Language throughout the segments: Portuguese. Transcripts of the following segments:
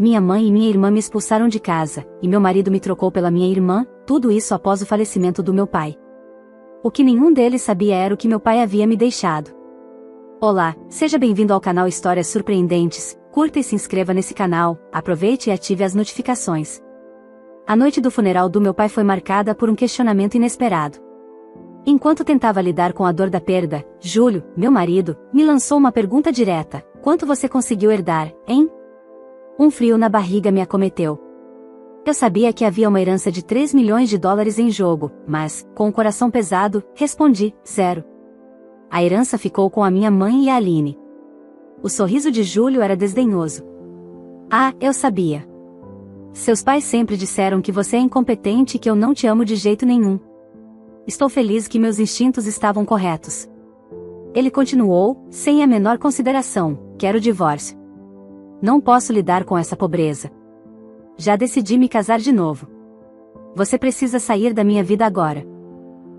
Minha mãe e minha irmã me expulsaram de casa, e meu marido me trocou pela minha irmã, tudo isso após o falecimento do meu pai. O que nenhum deles sabia era o que meu pai havia me deixado. Olá, seja bem-vindo ao canal Histórias Surpreendentes, curta e se inscreva nesse canal, aproveite e ative as notificações. A noite do funeral do meu pai foi marcada por um questionamento inesperado. Enquanto tentava lidar com a dor da perda, Júlio, meu marido, me lançou uma pergunta direta: quanto você conseguiu herdar, hein? Um frio na barriga me acometeu. Eu sabia que havia uma herança de 3 milhões de dólares em jogo, mas, com o coração pesado, respondi: 0. A herança ficou com a minha mãe e a Aline. O sorriso de Júlio era desdenhoso. Ah, eu sabia. Seus pais sempre disseram que você é incompetente e que eu não te amo de jeito nenhum. Estou feliz que meus instintos estavam corretos. Ele continuou, sem a menor consideração: quero o divórcio. Não posso lidar com essa pobreza. Já decidi me casar de novo. Você precisa sair da minha vida agora.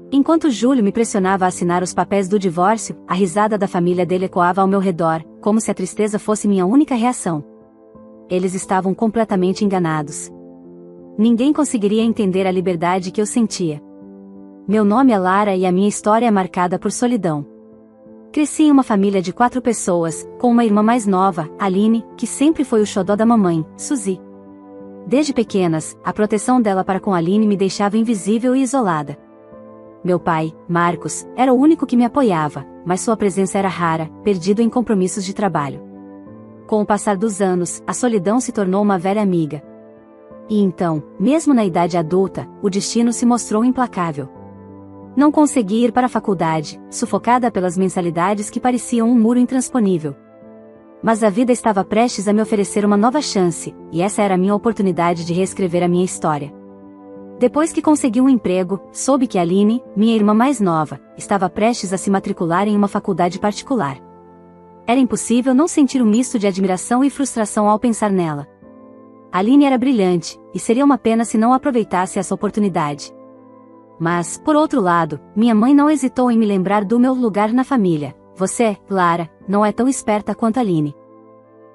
Enquanto Júlio me pressionava a assinar os papéis do divórcio, a risada da família dele ecoava ao meu redor, como se a tristeza fosse minha única reação. Eles estavam completamente enganados. Ninguém conseguiria entender a liberdade que eu sentia. Meu nome é Lara e a minha história é marcada por solidão. Cresci em uma família de 4 pessoas, com uma irmã mais nova, Aline, que sempre foi o xodó da mamãe, Suzy. Desde pequenas, a proteção dela para com Aline me deixava invisível e isolada. Meu pai, Marcos, era o único que me apoiava, mas sua presença era rara, perdido em compromissos de trabalho. Com o passar dos anos, a solidão se tornou uma velha amiga. E então, mesmo na idade adulta, o destino se mostrou implacável. Não consegui ir para a faculdade, sufocada pelas mensalidades que pareciam um muro intransponível. Mas a vida estava prestes a me oferecer uma nova chance, e essa era a minha oportunidade de reescrever a minha história. Depois que consegui um emprego, soube que Aline, minha irmã mais nova, estava prestes a se matricular em uma faculdade particular. Era impossível não sentir um misto de admiração e frustração ao pensar nela. Aline era brilhante, e seria uma pena se não aproveitasse essa oportunidade. Mas, por outro lado, minha mãe não hesitou em me lembrar do meu lugar na família. Você, Lara, não é tão esperta quanto Aline.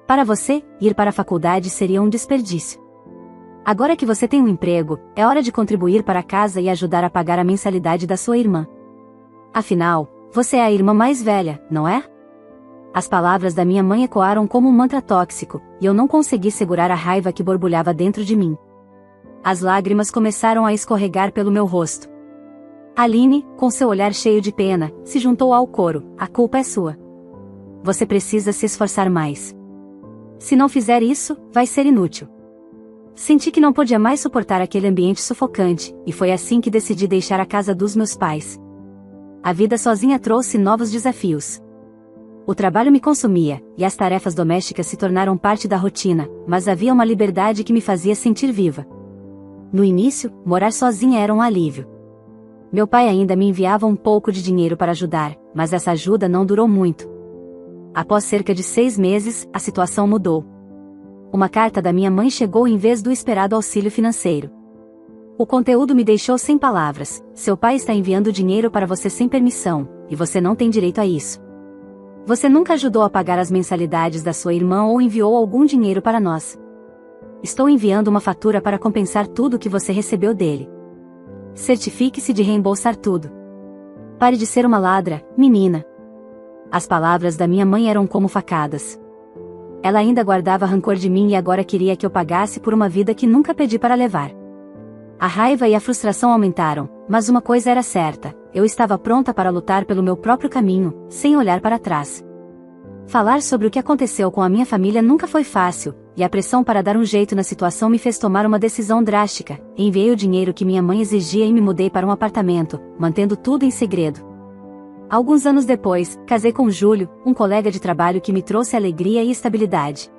Para você, ir para a faculdade seria um desperdício. Agora que você tem um emprego, é hora de contribuir para a casa e ajudar a pagar a mensalidade da sua irmã. Afinal, você é a irmã mais velha, não é? As palavras da minha mãe ecoaram como um mantra tóxico, e eu não consegui segurar a raiva que borbulhava dentro de mim. As lágrimas começaram a escorregar pelo meu rosto. Aline, com seu olhar cheio de pena, se juntou ao coro: a culpa é sua. Você precisa se esforçar mais. Se não fizer isso, vai ser inútil. Senti que não podia mais suportar aquele ambiente sufocante, e foi assim que decidi deixar a casa dos meus pais. A vida sozinha trouxe novos desafios. O trabalho me consumia, e as tarefas domésticas se tornaram parte da rotina, mas havia uma liberdade que me fazia sentir viva. No início, morar sozinha era um alívio. Meu pai ainda me enviava um pouco de dinheiro para ajudar, mas essa ajuda não durou muito. Após cerca de 6 meses, a situação mudou. Uma carta da minha mãe chegou em vez do esperado auxílio financeiro. O conteúdo me deixou sem palavras: seu pai está enviando dinheiro para você sem permissão, e você não tem direito a isso. Você nunca ajudou a pagar as mensalidades da sua irmã ou enviou algum dinheiro para nós. Estou enviando uma fatura para compensar tudo o que você recebeu dele. Certifique-se de reembolsar tudo. Pare de ser uma ladra, menina. As palavras da minha mãe eram como facadas. Ela ainda guardava rancor de mim e agora queria que eu pagasse por uma vida que nunca pedi para levar. A raiva e a frustração aumentaram, mas uma coisa era certa: eu estava pronta para lutar pelo meu próprio caminho, sem olhar para trás. Falar sobre o que aconteceu com a minha família nunca foi fácil, e a pressão para dar um jeito na situação me fez tomar uma decisão drástica. Enviei o dinheiro que minha mãe exigia e me mudei para um apartamento, mantendo tudo em segredo. Alguns anos depois, casei com Júlio, um colega de trabalho que me trouxe alegria e estabilidade.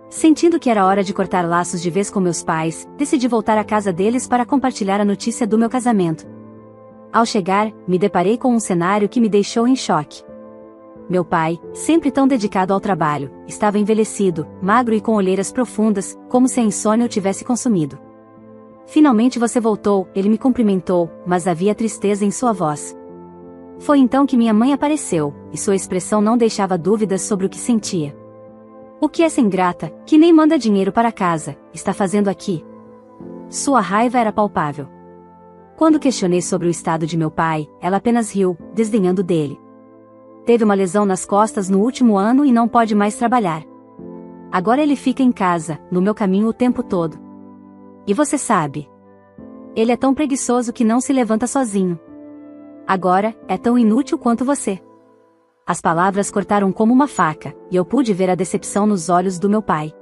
Sentindo que era hora de cortar laços de vez com meus pais, decidi voltar à casa deles para compartilhar a notícia do meu casamento. Ao chegar, me deparei com um cenário que me deixou em choque. Meu pai, sempre tão dedicado ao trabalho, estava envelhecido, magro e com olheiras profundas, como se a insônia o tivesse consumido. Finalmente você voltou, ele me cumprimentou, mas havia tristeza em sua voz. Foi então que minha mãe apareceu, e sua expressão não deixava dúvidas sobre o que sentia. O que essa ingrata, que nem manda dinheiro para casa, está fazendo aqui? Sua raiva era palpável. Quando questionei sobre o estado de meu pai, ela apenas riu, desdenhando dele. Teve uma lesão nas costas no último ano e não pode mais trabalhar. Agora ele fica em casa, no meu caminho o tempo todo. E você sabe? Ele é tão preguiçoso que não se levanta sozinho. Agora, é tão inútil quanto você. As palavras cortaram como uma faca, e eu pude ver a decepção nos olhos do meu pai.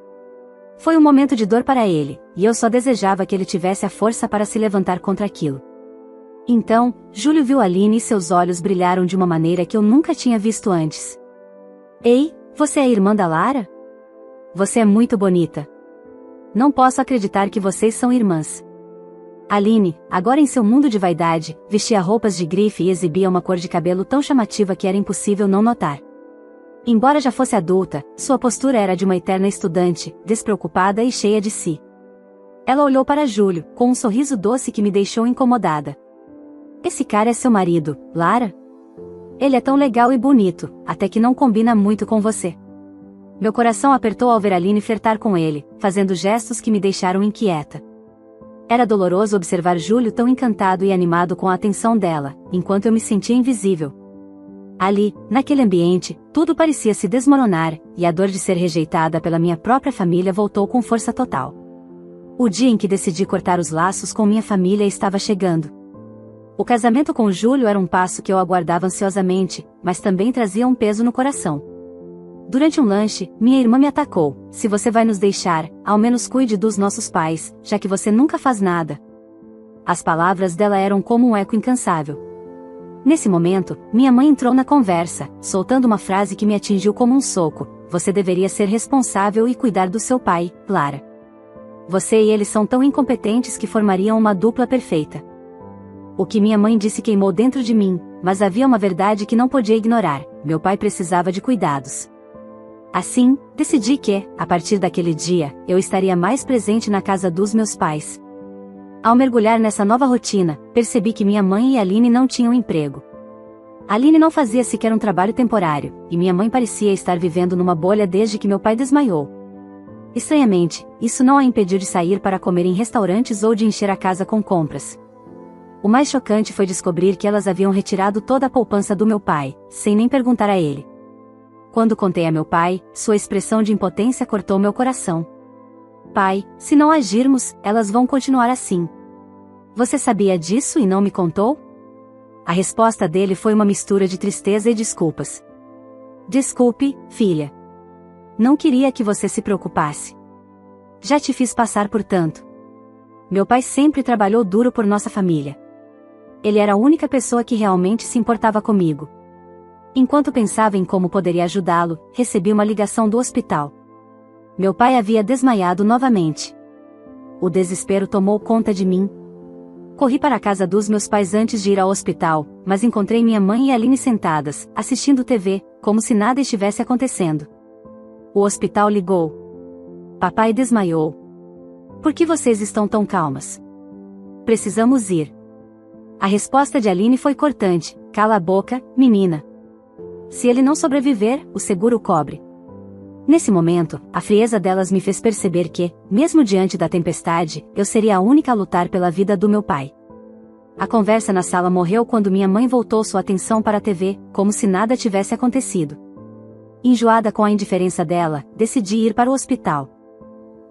Foi um momento de dor para ele, e eu só desejava que ele tivesse a força para se levantar contra aquilo. Então, Júlio viu Aline e seus olhos brilharam de uma maneira que eu nunca tinha visto antes. Ei, você é a irmã da Lara? Você é muito bonita. Não posso acreditar que vocês são irmãs. Aline, agora em seu mundo de vaidade, vestia roupas de grife e exibia uma cor de cabelo tão chamativa que era impossível não notar. Embora já fosse adulta, sua postura era de uma eterna estudante, despreocupada e cheia de si. Ela olhou para Júlio, com um sorriso doce que me deixou incomodada. Esse cara é seu marido, Lara? Ele é tão legal e bonito, até que não combina muito com você. Meu coração apertou ao ver Aline flertar com ele, fazendo gestos que me deixaram inquieta. Era doloroso observar Júlio tão encantado e animado com a atenção dela, enquanto eu me sentia invisível. Ali, naquele ambiente, tudo parecia se desmoronar, e a dor de ser rejeitada pela minha própria família voltou com força total. O dia em que decidi cortar os laços com minha família estava chegando. O casamento com Júlio era um passo que eu aguardava ansiosamente, mas também trazia um peso no coração. Durante um lanche, minha irmã me atacou: se você vai nos deixar, ao menos cuide dos nossos pais, já que você nunca faz nada. As palavras dela eram como um eco incansável. Nesse momento, minha mãe entrou na conversa, soltando uma frase que me atingiu como um soco: você deveria ser responsável e cuidar do seu pai, Lara. Você e ele são tão incompetentes que formariam uma dupla perfeita. O que minha mãe disse queimou dentro de mim, mas havia uma verdade que não podia ignorar: meu pai precisava de cuidados. Assim, decidi que, a partir daquele dia, eu estaria mais presente na casa dos meus pais. Ao mergulhar nessa nova rotina, percebi que minha mãe e Aline não tinham emprego. Aline não fazia sequer um trabalho temporário, e minha mãe parecia estar vivendo numa bolha desde que meu pai desmaiou. Estranhamente, isso não a impediu de sair para comer em restaurantes ou de encher a casa com compras. O mais chocante foi descobrir que elas haviam retirado toda a poupança do meu pai, sem nem perguntar a ele. Quando contei a meu pai, sua expressão de impotência cortou meu coração. Pai, se não agirmos, elas vão continuar assim. Você sabia disso e não me contou? A resposta dele foi uma mistura de tristeza e desculpas. Desculpe, filha. Não queria que você se preocupasse. Já te fiz passar por tanto. Meu pai sempre trabalhou duro por nossa família. Ele era a única pessoa que realmente se importava comigo. Enquanto pensava em como poderia ajudá-lo, recebi uma ligação do hospital. Meu pai havia desmaiado novamente. O desespero tomou conta de mim. Corri para a casa dos meus pais antes de ir ao hospital, mas encontrei minha mãe e Aline sentadas, assistindo TV, como se nada estivesse acontecendo. O hospital ligou. Papai desmaiou. Por que vocês estão tão calmas? Precisamos ir. A resposta de Aline foi cortante: cala a boca, menina. Se ele não sobreviver, o seguro cobre. Nesse momento, a frieza delas me fez perceber que, mesmo diante da tempestade, eu seria a única a lutar pela vida do meu pai. A conversa na sala morreu quando minha mãe voltou sua atenção para a TV, como se nada tivesse acontecido. Enjoada com a indiferença dela, decidi ir para o hospital.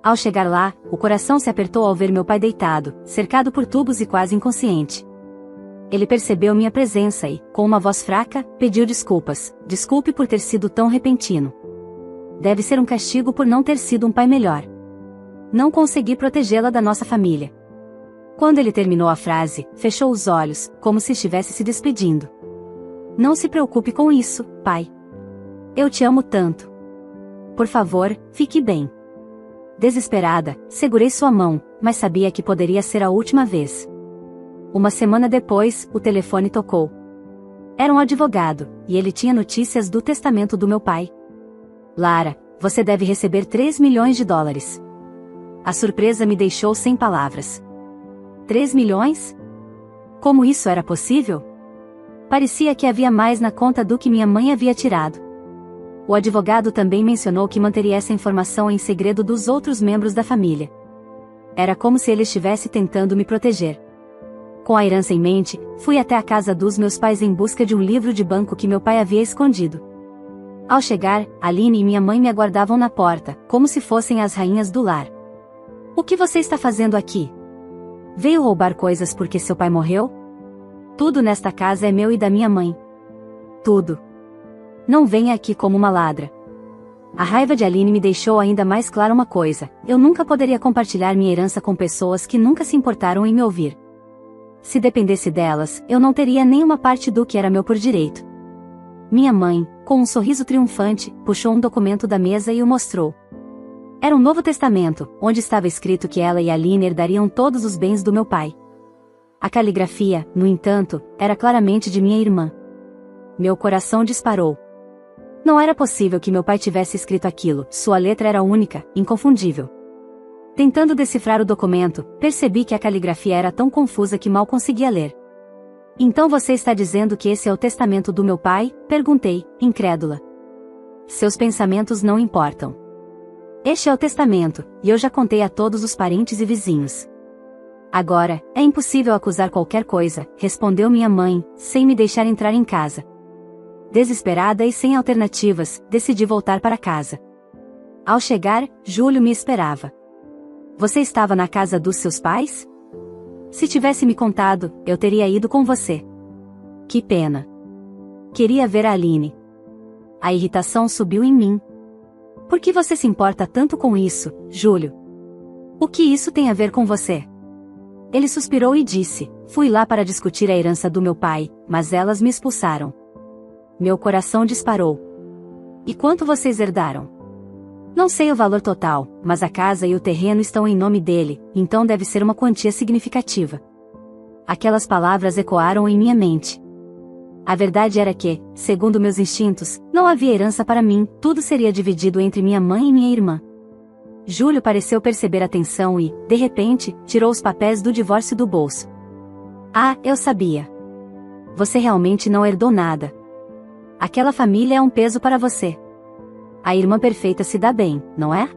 Ao chegar lá, o coração se apertou ao ver meu pai deitado, cercado por tubos e quase inconsciente. Ele percebeu minha presença e, com uma voz fraca, pediu desculpas: desculpe por ter sido tão repentino. Deve ser um castigo por não ter sido um pai melhor. Não consegui protegê-la da nossa família. Quando ele terminou a frase, fechou os olhos, como se estivesse se despedindo. Não se preocupe com isso, pai. Eu te amo tanto. Por favor, fique bem. Desesperada, segurei sua mão, mas sabia que poderia ser a última vez. Uma semana depois, o telefone tocou. Era um advogado, e ele tinha notícias do testamento do meu pai. Lara, você deve receber 3 milhões de dólares. A surpresa me deixou sem palavras. 3 milhões? Como isso era possível? Parecia que havia mais na conta do que minha mãe havia tirado. O advogado também mencionou que manteria essa informação em segredo dos outros membros da família. Era como se ele estivesse tentando me proteger. Com a herança em mente, fui até a casa dos meus pais em busca de um livro de banco que meu pai havia escondido. Ao chegar, Aline e minha mãe me aguardavam na porta, como se fossem as rainhas do lar. "O que você está fazendo aqui? Veio roubar coisas porque seu pai morreu? Tudo nesta casa é meu e da minha mãe. Tudo. Não venha aqui como uma ladra." A raiva de Aline me deixou ainda mais clara uma coisa: eu nunca poderia compartilhar minha herança com pessoas que nunca se importaram em me ouvir. Se dependesse delas, eu não teria nenhuma parte do que era meu por direito. Minha mãe, com um sorriso triunfante, puxou um documento da mesa e o mostrou. Era um Novo Testamento, onde estava escrito que ela e Aline herdariam todos os bens do meu pai. A caligrafia, no entanto, era claramente de minha irmã. Meu coração disparou. Não era possível que meu pai tivesse escrito aquilo, sua letra era única, inconfundível. Tentando decifrar o documento, percebi que a caligrafia era tão confusa que mal conseguia ler. "Então você está dizendo que esse é o testamento do meu pai?" perguntei, incrédula. "Seus pensamentos não importam. Este é o testamento, e eu já contei a todos os parentes e vizinhos. Agora, é impossível acusar qualquer coisa", respondeu minha mãe, sem me deixar entrar em casa. Desesperada e sem alternativas, decidi voltar para casa. Ao chegar, Júlio me esperava. "Você estava na casa dos seus pais? Se tivesse me contado, eu teria ido com você." "Que pena. Queria ver a Aline." A irritação subiu em mim. "Por que você se importa tanto com isso, Júlio? O que isso tem a ver com você?" Ele suspirou e disse: "Fui lá para discutir a herança do meu pai, mas elas me expulsaram." Meu coração disparou. "E quanto vocês herdaram?" "Não sei o valor total, mas a casa e o terreno estão em nome dele, então deve ser uma quantia significativa." Aquelas palavras ecoaram em minha mente. A verdade era que, segundo meus instintos, não havia herança para mim, tudo seria dividido entre minha mãe e minha irmã. Júlio pareceu perceber a tensão e, de repente, tirou os papéis do divórcio do bolso. "Ah, eu sabia. Você realmente não herdou nada. Aquela família é um peso para você. A irmã perfeita se dá bem, não é?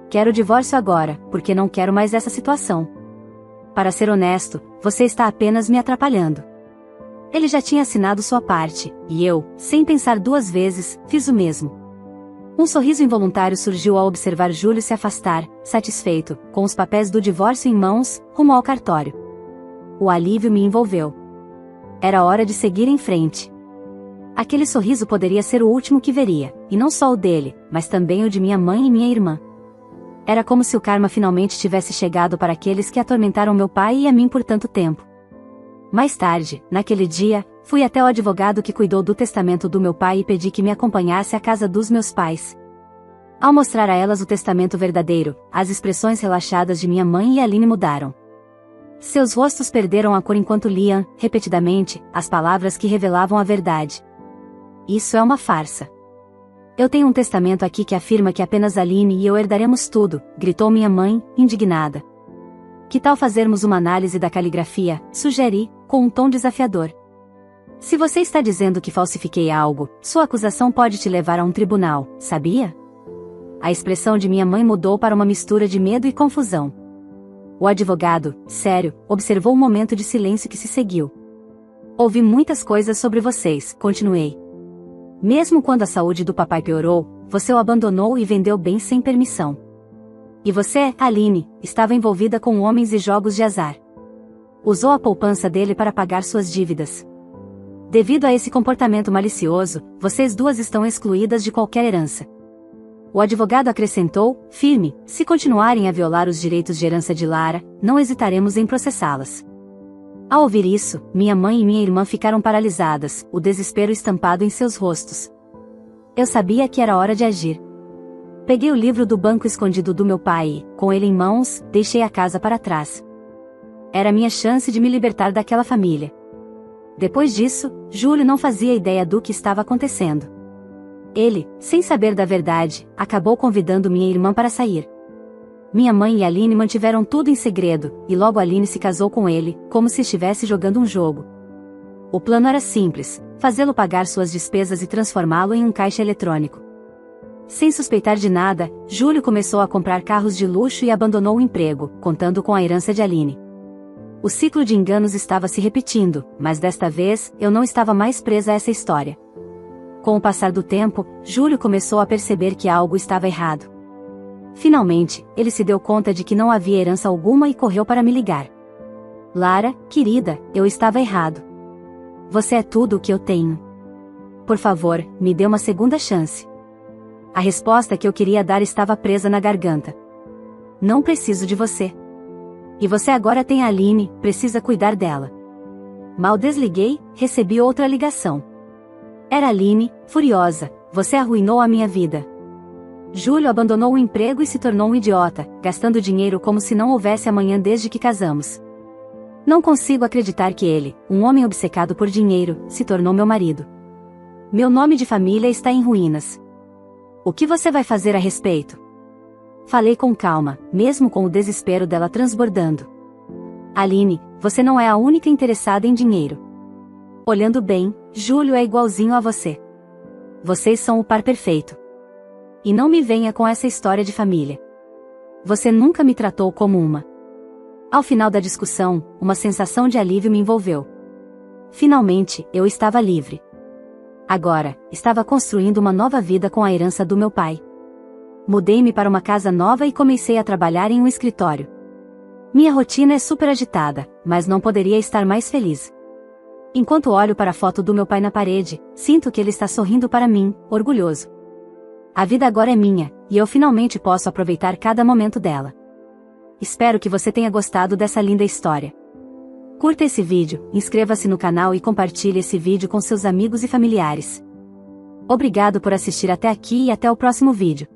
Quero o divórcio agora, porque não quero mais essa situação. Para ser honesto, você está apenas me atrapalhando." Ele já tinha assinado sua parte, e eu, sem pensar duas vezes, fiz o mesmo. Um sorriso involuntário surgiu ao observar Júlio se afastar, satisfeito, com os papéis do divórcio em mãos, rumo ao cartório. O alívio me envolveu. Era hora de seguir em frente. Aquele sorriso poderia ser o último que veria, e não só o dele, mas também o de minha mãe e minha irmã. Era como se o karma finalmente tivesse chegado para aqueles que atormentaram meu pai e a mim por tanto tempo. Mais tarde, naquele dia, fui até o advogado que cuidou do testamento do meu pai e pedi que me acompanhasse à casa dos meus pais. Ao mostrar a elas o testamento verdadeiro, as expressões relaxadas de minha mãe e Aline mudaram. Seus rostos perderam a cor enquanto liam, repetidamente, as palavras que revelavam a verdade. "Isso é uma farsa. Eu tenho um testamento aqui que afirma que apenas Aline e eu herdaremos tudo", gritou minha mãe, indignada. "Que tal fazermos uma análise da caligrafia?", sugeri, com um tom desafiador. "Se você está dizendo que falsifiquei algo, sua acusação pode te levar a um tribunal, sabia?" A expressão de minha mãe mudou para uma mistura de medo e confusão. O advogado, sério, observou um momento de silêncio que se seguiu. "Ouvi muitas coisas sobre vocês", continuei. "Mesmo quando a saúde do papai piorou, você o abandonou e vendeu bens sem permissão. E você, Aline, estava envolvida com homens e jogos de azar. Usou a poupança dele para pagar suas dívidas. Devido a esse comportamento malicioso, vocês duas estão excluídas de qualquer herança." O advogado acrescentou, firme: "Se continuarem a violar os direitos de herança de Lara, não hesitaremos em processá-las." Ao ouvir isso, minha mãe e minha irmã ficaram paralisadas, o desespero estampado em seus rostos. Eu sabia que era hora de agir. Peguei o livro do banco escondido do meu pai e, com ele em mãos, deixei a casa para trás. Era minha chance de me libertar daquela família. Depois disso, Júlio não fazia ideia do que estava acontecendo. Ele, sem saber da verdade, acabou convidando minha irmã para sair. Minha mãe e Aline mantiveram tudo em segredo, e logo Aline se casou com ele, como se estivesse jogando um jogo. O plano era simples: fazê-lo pagar suas despesas e transformá-lo em um caixa eletrônico. Sem suspeitar de nada, Júlio começou a comprar carros de luxo e abandonou o emprego, contando com a herança de Aline. O ciclo de enganos estava se repetindo, mas desta vez, eu não estava mais presa a essa história. Com o passar do tempo, Júlio começou a perceber que algo estava errado. Finalmente, ele se deu conta de que não havia herança alguma e correu para me ligar. Lara, querida, eu estava errado. Você é tudo o que eu tenho. Por favor, me dê uma segunda chance. A resposta que eu queria dar estava presa na garganta. Não preciso de você. E você agora tem a Aline, precisa cuidar dela. Mal desliguei, recebi outra ligação. Era Aline, furiosa, você arruinou a minha vida. Júlio abandonou o emprego e se tornou um idiota, gastando dinheiro como se não houvesse amanhã desde que casamos. Não consigo acreditar que ele, um homem obcecado por dinheiro, se tornou meu marido. Meu nome de família está em ruínas. O que você vai fazer a respeito? Falei com calma, mesmo com o desespero dela transbordando. Aline, você não é a única interessada em dinheiro. Olhando bem, Júlio é igualzinho a você. Vocês são o par perfeito. E não me venha com essa história de família. Você nunca me tratou como uma. Ao final da discussão, uma sensação de alívio me envolveu. Finalmente, eu estava livre. Agora, estava construindo uma nova vida com a herança do meu pai. Mudei-me para uma casa nova e comecei a trabalhar em um escritório. Minha rotina é super agitada, mas não poderia estar mais feliz. Enquanto olho para a foto do meu pai na parede, sinto que ele está sorrindo para mim, orgulhoso. A vida agora é minha, e eu finalmente posso aproveitar cada momento dela. Espero que você tenha gostado dessa linda história. Curta esse vídeo, inscreva-se no canal e compartilhe esse vídeo com seus amigos e familiares. Obrigado por assistir até aqui e até o próximo vídeo.